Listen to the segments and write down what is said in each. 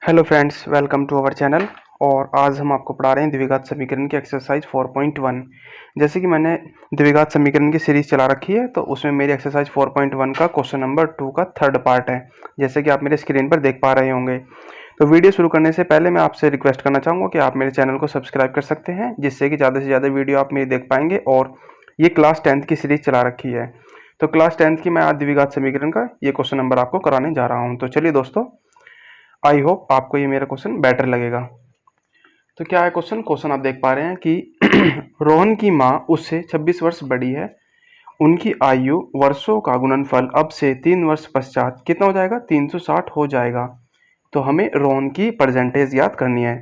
Hello friends, welcome to our channel. और आज हम आपको पढ़ा रहे हैं द्विघात समीकरण की एक्सरसाइज 4.1। जैसे कि मैंने द्विघात समीकरण की सीरीज चला रखी है, तो उसमें मेरी एक्सरसाइज 4.1 का क्वेश्चन नंबर 2 का थर्ड पार्ट है, जैसे कि आप मेरे स्क्रीन पर देख पा रहे होंगे। तो वीडियो शुरू करने से पहले मैं आपसे रिक्वेस्ट करना चाहूँगा कि आप मेरे चैनल को सब्सक्राइब कर सकते हैं, जिससे कि ज़्यादा से ज़्यादा वीडियो आप मेरी देख पाएंगे। और ये क्लास 10th की सीरीज चला रखी है, तो क्लास 10th की मैं आज द्विघात समीकरण का ये क्वेश्चन नंबर आपको कराने जा रहा हूँ। तो चलिए दोस्तों, आई होप आपको ये मेरा क्वेश्चन बेटर लगेगा। तो क्या है क्वेश्चन? क्वेश्चन आप देख पा रहे हैं कि रोहन की माँ उससे 26 वर्ष बड़ी है। उनकी आयु वर्षों का गुणनफल अब से 3 वर्ष पश्चात कितना हो जाएगा? 360 हो जाएगा। तो हमें रोहन की परसेंटेज याद करनी है।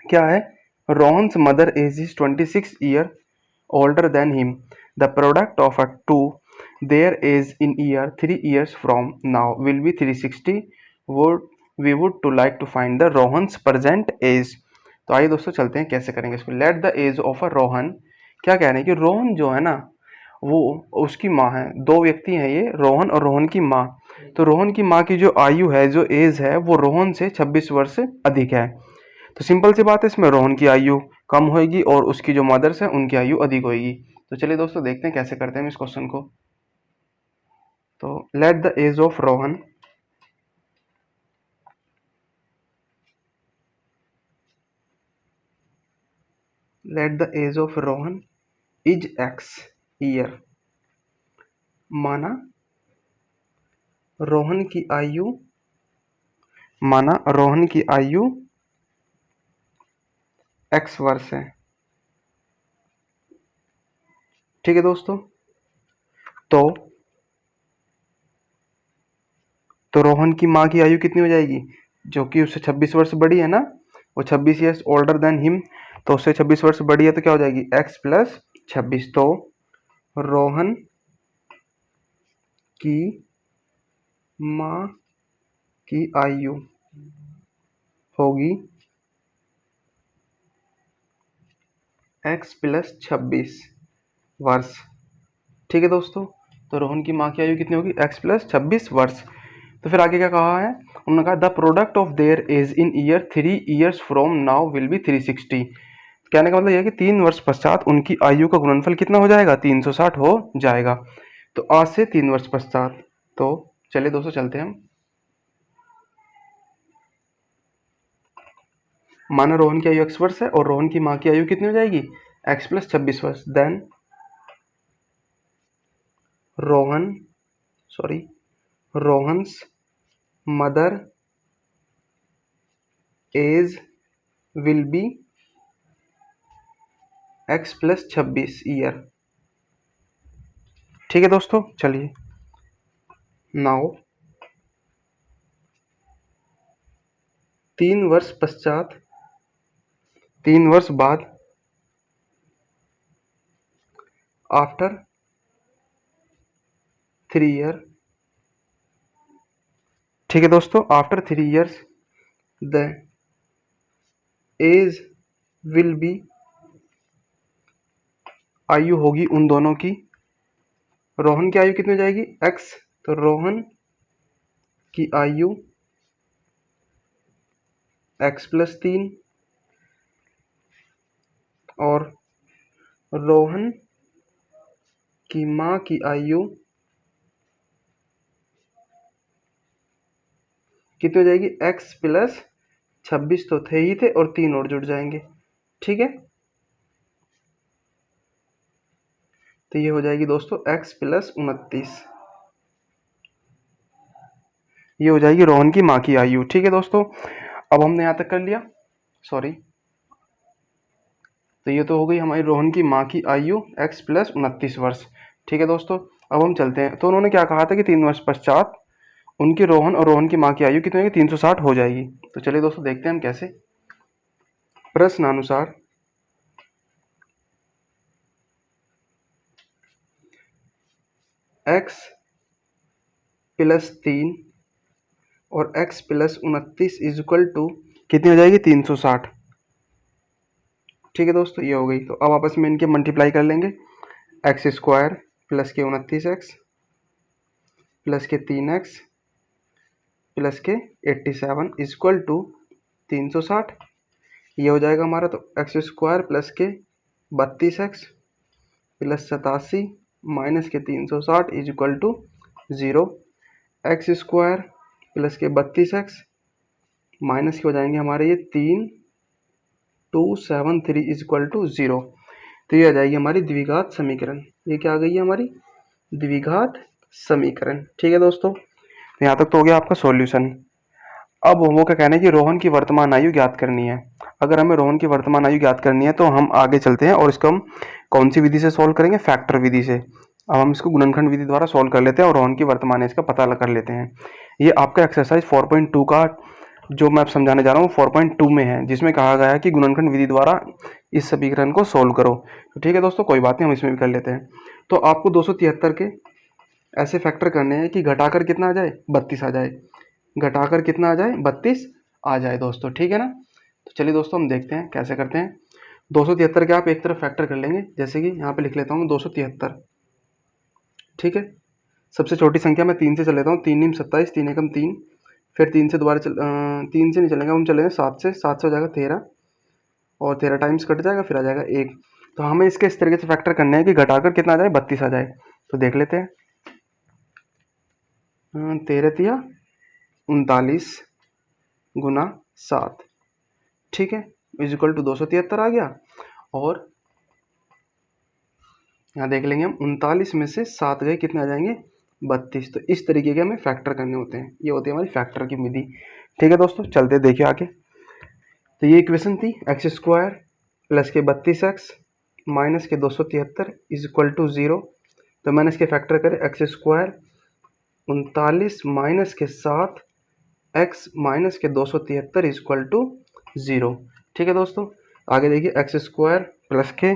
क्या है? Rohan's mother age is 26 year older than him. The product of a two their age in year 3 years from now will be 360. Would we would to like to find the Rohan's present age. तो आइए दोस्तों चलते हैं कैसे करेंगे इसको। Let the age of a Rohan, क्या कह रहे हैं कि रोहन जो है ना, वो उसकी माँ है। दो व्यक्ति हैं ये, रोहन और रोहन की माँ। तो रोहन की माँ की जो आयु है, जो एज है, वो रोहन से 26 वर्ष अधिक है। तो सिंपल सी बात है, इसमें रोहन की आयु कम होगी और उसकी जो मदर्स है उनकी आयु अधिक होगी। तो चलिए दोस्तों देखते हैं कैसे करते हैं इस क्वेश्चन को। तो let the age of Rohan, let the age of Rohan is x year. माना रोहन की आयु, माना रोहन की आयु एक्स वर्ष है। ठीक है दोस्तों। तो तो रोहन की माँ की आयु कितनी हो जाएगी? जो कि उससे 26 वर्ष बड़ी है ना, वो 26 ईयर्स ओल्डर देन हिम। तो उससे 26 वर्ष बड़ी है, तो क्या हो जाएगी? X plus 26। तो रोहन की माँ की आयु होगी एक्स प्लस 26 वर्ष। ठीक है दोस्तों। तो रोहन की माँ की आयु कितनी होगी? एक्स प्लस 26 वर्ष। तो फिर आगे क्या कहा है? उन्होंने कहा the product of their age in year 3 years from now will be 360। कहने का मतलब यह है कि 3 वर्ष पश्चात उनकी आयु का गुणनफल कितना हो जाएगा? 360 हो जाएगा। तो आज से 3 वर्ष पश्चात। तो चलिए दोस्तों चलते हैं हम। माना रोहन की आयु एक्स वर्ष है और रोहन की माँ की आयु कितनी हो जाएगी? एक्स प्लस 26 वर्ष। Then Rohan, sorry, Rohan's mother age will be x plus 26 year. ठीक है दोस्तों, चलिए नाउ 3 वर्ष पश्चात, 3 वर्ष बाद, आफ्टर 3 ईयर। ठीक है दोस्तों, after 3 years the age will be, आयु होगी उन दोनों की। रोहन की आयु कितनी हो जाएगी? एक्स। तो रोहन की आयु एक्स प्लस 3 और रोहन की माँ की आयु कितनी हो जाएगी? एक्स प्लस 26 तो थे ही थे और 3 और जुड़ जाएंगे। ठीक है। तो ये हो जाएगी दोस्तों एक्स प्लस 29। ये हो जाएगी रोहन की माँ की आयु। ठीक है दोस्तों, अब हमने यहाँ तक कर लिया। सॉरी, तो ये तो हो गई हमारी रोहन की माँ की आयु एक्स प्लस 29 वर्ष। ठीक है दोस्तों, अब हम चलते हैं। तो उन्होंने क्या कहा था कि 3 वर्ष पश्चात उनकी रोहन और रोहन की माँ की आयु कितनी होगी? 360 हो जाएगी। तो चलिए दोस्तों देखते हैं हम कैसे। प्रश्नानुसार एक्स प्लस 3 और x plus 29 is equal to कितनी हो जाएगी? 360। ठीक है दोस्तों, ये हो गई। तो अब आपस में इनके मल्टीप्लाई कर लेंगे। एक्स स्क्वायर प्लस के 29x प्लस के 3x प्लस के 87 इक्वल टू 360, ये हो जाएगा हमारा। तो एक्स स्क्वायर प्लस के 32x प्लस 87 माइनस के 360 is equal to 0। X square plus के 32x माइनस के हो जाएंगे हमारे ये 3273 इज इक्वल टू 0। तो ये आ जाएगी हमारी द्विघात समीकरण। ये क्या आ गई है हमारी द्विघात समीकरण। ठीक है दोस्तों, यहाँ तक तो हो गया आपका सॉल्यूशन। अब वो क्या कहना है कि रोहन की वर्तमान आयु ज्ञात करनी है। अगर हमें रोहन की वर्तमान आयु ज्ञात करनी है तो हम आगे चलते हैं और इसको हम कौन सी विधि से सॉल्व करेंगे, फैक्टर विधि से। अब हम इसको गुणनखंड विधि द्वारा सॉल्व कर लेते हैं और रोहन की वर्तमान आयु का पता कर लेते हैं। ये आपका एक्सरसाइज 4.2 का जो मैं अब समझाने जा रहा हूँ 4.2 में है, जिसमें कहा गया है कि गुणनखंड विधि द्वारा इस समीकरण को सोल्व करो। तो ठीक है दोस्तों, कोई बात नहीं, हम इसमें भी कर लेते हैं। तो आपको 273 के ऐसे फैक्टर करने हैं कि घटाकर कितना आ जाए, 32 आ जाए। घटाकर कितना आ जाए, 32 आ जाए दोस्तों। ठीक है ना। तो चलिए दोस्तों हम देखते हैं कैसे करते हैं। 273 के आप एक तरफ फैक्टर कर लेंगे, जैसे कि यहाँ पे लिख लेता हूँ 273। ठीक है, सबसे छोटी संख्या मैं 3 से चल लेता हूँ। 3 नीम 27, 3 एकम 3, फिर 3 से दोबारा 3 से नहीं चलेंगे, हम चलेंगे 7 से। 7 से हो जाएगा 13 और 13 टाइम्स कट जाएगा, फिर आ जाएगा 1। तो हमें इसके इस तरीके से फैक्टर करने हैं कि घटाकर कितना आ जाए, 32 आ जाए। तो देख लेते हैं। 13 तिया 39 गुना 7, ठीक है, इज इक्वल टू 273 आ गया। और यहाँ देख लेंगे हम 39 में से 7 गए, कितने आ जाएंगे, 32। तो इस तरीके के हमें फैक्टर करने होते हैं। ये होती है हमारी फैक्टर की विधि। ठीक है दोस्तों, चलते देखिए आगे। तो ये इक्वेशन थी एक्स स्क्वायर प्लस के 32x माइनस के 273 इज इक्वल टू 0। तो मैंने इसके फैक्टर करे, एक्स स्क्वायर 39 माइनस के 7 x माइनस के 273 इज इक्वल टू 0। ठीक है दोस्तों, आगे देखिए एक्स स्क्वायर प्लस के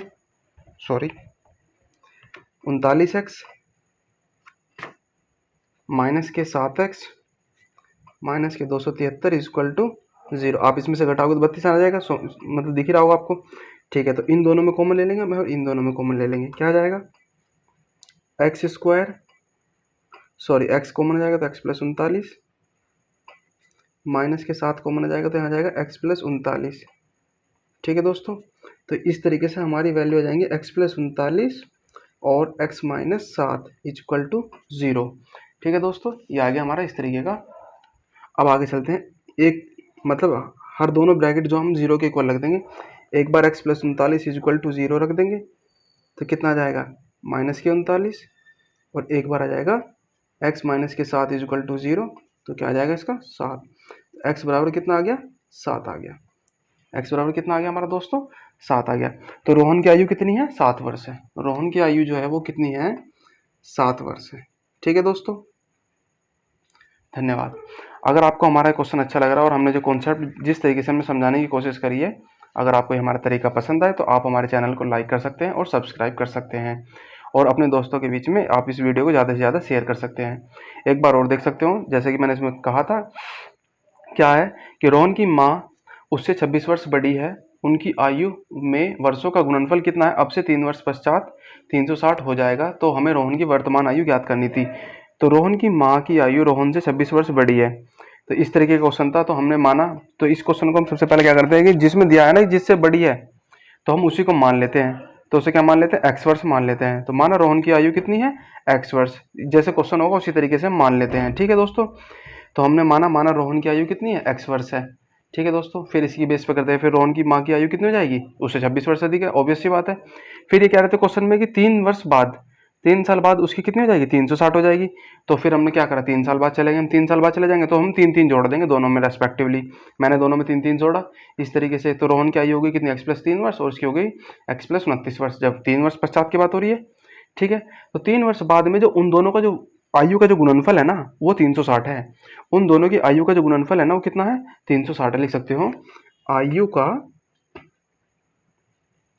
39x माइनस के 7x माइनस के 273 इज इक्वल टू 0। आप इसमें से घटाओगे तो 32 आ जाएगा, मतलब दिख ही रहा होगा आपको। ठीक है, तो इन दोनों में कॉमन ले लेंगे और इन दोनों में कॉमन ले लेंगे। क्या आ जाएगा, एक्स स्क्वायर एक्स कॉमन आ जाएगा तो एक्स प्लस 39 माइनस के 7 कॉमन आ जाएगा तो यहाँ आ जाएगा एक्स प्लस 39। ठीक है दोस्तों, तो इस तरीके से हमारी वैल्यू आ जाएंगे एक्स प्लस 39 और x minus 7 is equal to 0। ठीक है दोस्तों, ये आ गया हमारा इस तरीके का। अब आगे चलते हैं। एक मतलब हर दोनों ब्रैकेट जो हम 0 के इक्वल रख देंगे। एक बार x plus 39 is equal to 0 रख देंगे तो कितना आ जाएगा, माइनस के 39। और एक बार आ जाएगा एक्स माइनस के 7 इज इक्वल टू 0, तो क्या आ जाएगा इसका 7। एक्स बराबर कितना आ गया, 7 आ गया। एक्स बराबर कितना आ गया हमारा दोस्तों, 7 आ गया। तो रोहन की आयु कितनी है, 7 वर्ष है। रोहन की आयु जो है वो कितनी है, 7 वर्ष है। ठीक है दोस्तों, धन्यवाद। अगर आपको हमारा क्वेश्चन अच्छा लग रहा है और हमने जो कॉन्सेप्ट जिस तरीके से हमने समझाने की कोशिश करी है, अगर आपको हमारा तरीका पसंद आए तो आप हमारे चैनल को लाइक कर सकते हैं और सब्सक्राइब कर सकते हैं। और अपने दोस्तों के बीच में आप इस वीडियो को ज़्यादा से ज़्यादा शेयर कर सकते हैं। एक बार और देख सकते हो, जैसे कि मैंने इसमें कहा था, क्या है कि रोहन की माँ उससे 26 वर्ष बड़ी है। उनकी आयु में वर्षों का गुणनफल कितना है, अब से 3 वर्ष पश्चात 360 हो जाएगा। तो हमें रोहन की वर्तमान आयु ज्ञात करनी थी। तो रोहन की माँ की आयु रोहन से 26 वर्ष बड़ी है। तो इस तरीके का क्वेश्चन था, तो हमने माना। तो इस क्वेश्चन को हम सबसे पहले क्या करते हैं कि जिसमें दिया है ना जिससे बड़ी है तो हम उसी को मान लेते हैं। तो उसे क्या मान लेते हैं, एक्स वर्ष मान लेते हैं। तो माना रोहन की आयु कितनी है, एक्स वर्ष। जैसे क्वेश्चन होगा उसी तरीके से हम मान लेते हैं। ठीक है दोस्तों, तो हमने माना रोहन की आयु कितनी है, एक्स वर्ष है। ठीक है दोस्तों, फिर इसकी बेस पे करते हैं। फिर रोहन की माँ की आयु कितनी हो जाएगी, उससे 26 वर्ष अधिक है, ऑब्वियस सी बात है। फिर ये कह रहे थे क्वेश्चन में कि 3 वर्ष बाद 3 साल बाद उसकी कितनी हो जाएगी, 360 हो जाएगी। तो फिर हमने क्या करा, 3 साल बाद चलेंगे, हम 3 साल बाद चले जाएंगे तो हम 3 जोड़ देंगे दोनों में रेस्पेक्टिवली। मैंने दोनों में 3 जोड़ा इस तरीके से। तो रोहन की आयु हो गई कितनी, एक्स प्लस 3 वर्ष, और उसकी हो गई एक्स प्लस 29 वर्ष, जब 3 वर्ष पश्चात की बात हो रही है। ठीक है, तो 3 वर्ष बाद में जो उन दोनों का जो आयु का जो गुणनफल है ना वो 360 है। उन दोनों की आयु का जो गुणनफल है ना वो कितना है, 360 लिख सकते हो। आयु का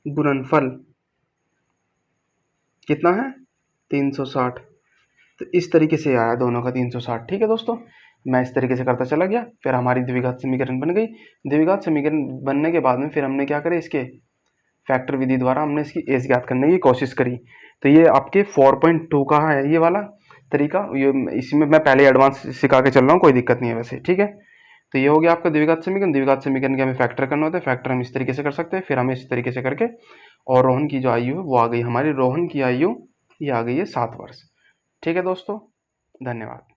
गुणनफल कितना है, 360। तो इस तरीके से आया दोनों का 360। ठीक है दोस्तों, मैं इस तरीके से करता चला गया, फिर हमारी द्विघात समीकरण बन गई। द्विघात समीकरण बनने के बाद में फिर हमने क्या करे, इसके फैक्टर विधि द्वारा हमने इसकी एज ज्ञात करने की कोशिश करी। तो ये आपके 4.2 का है ये वाला। तरीका, ये इसमें मैं पहले एडवांस सिखा के चल रहा हूँ, कोई दिक्कत नहीं है वैसे, ठीक है। तो ये हो गया आपका द्विघात समीकरण। द्विघात समीकरण के हमें फैक्टर करना होता है, फैक्टर हम इस तरीके से कर सकते हैं, फिर हमें इस तरीके से करके, और रोहन की जो आयु है वो आ गई हमारी, रोहन की आयु ये आ गई है 7 वर्ष। ठीक है दोस्तों, धन्यवाद।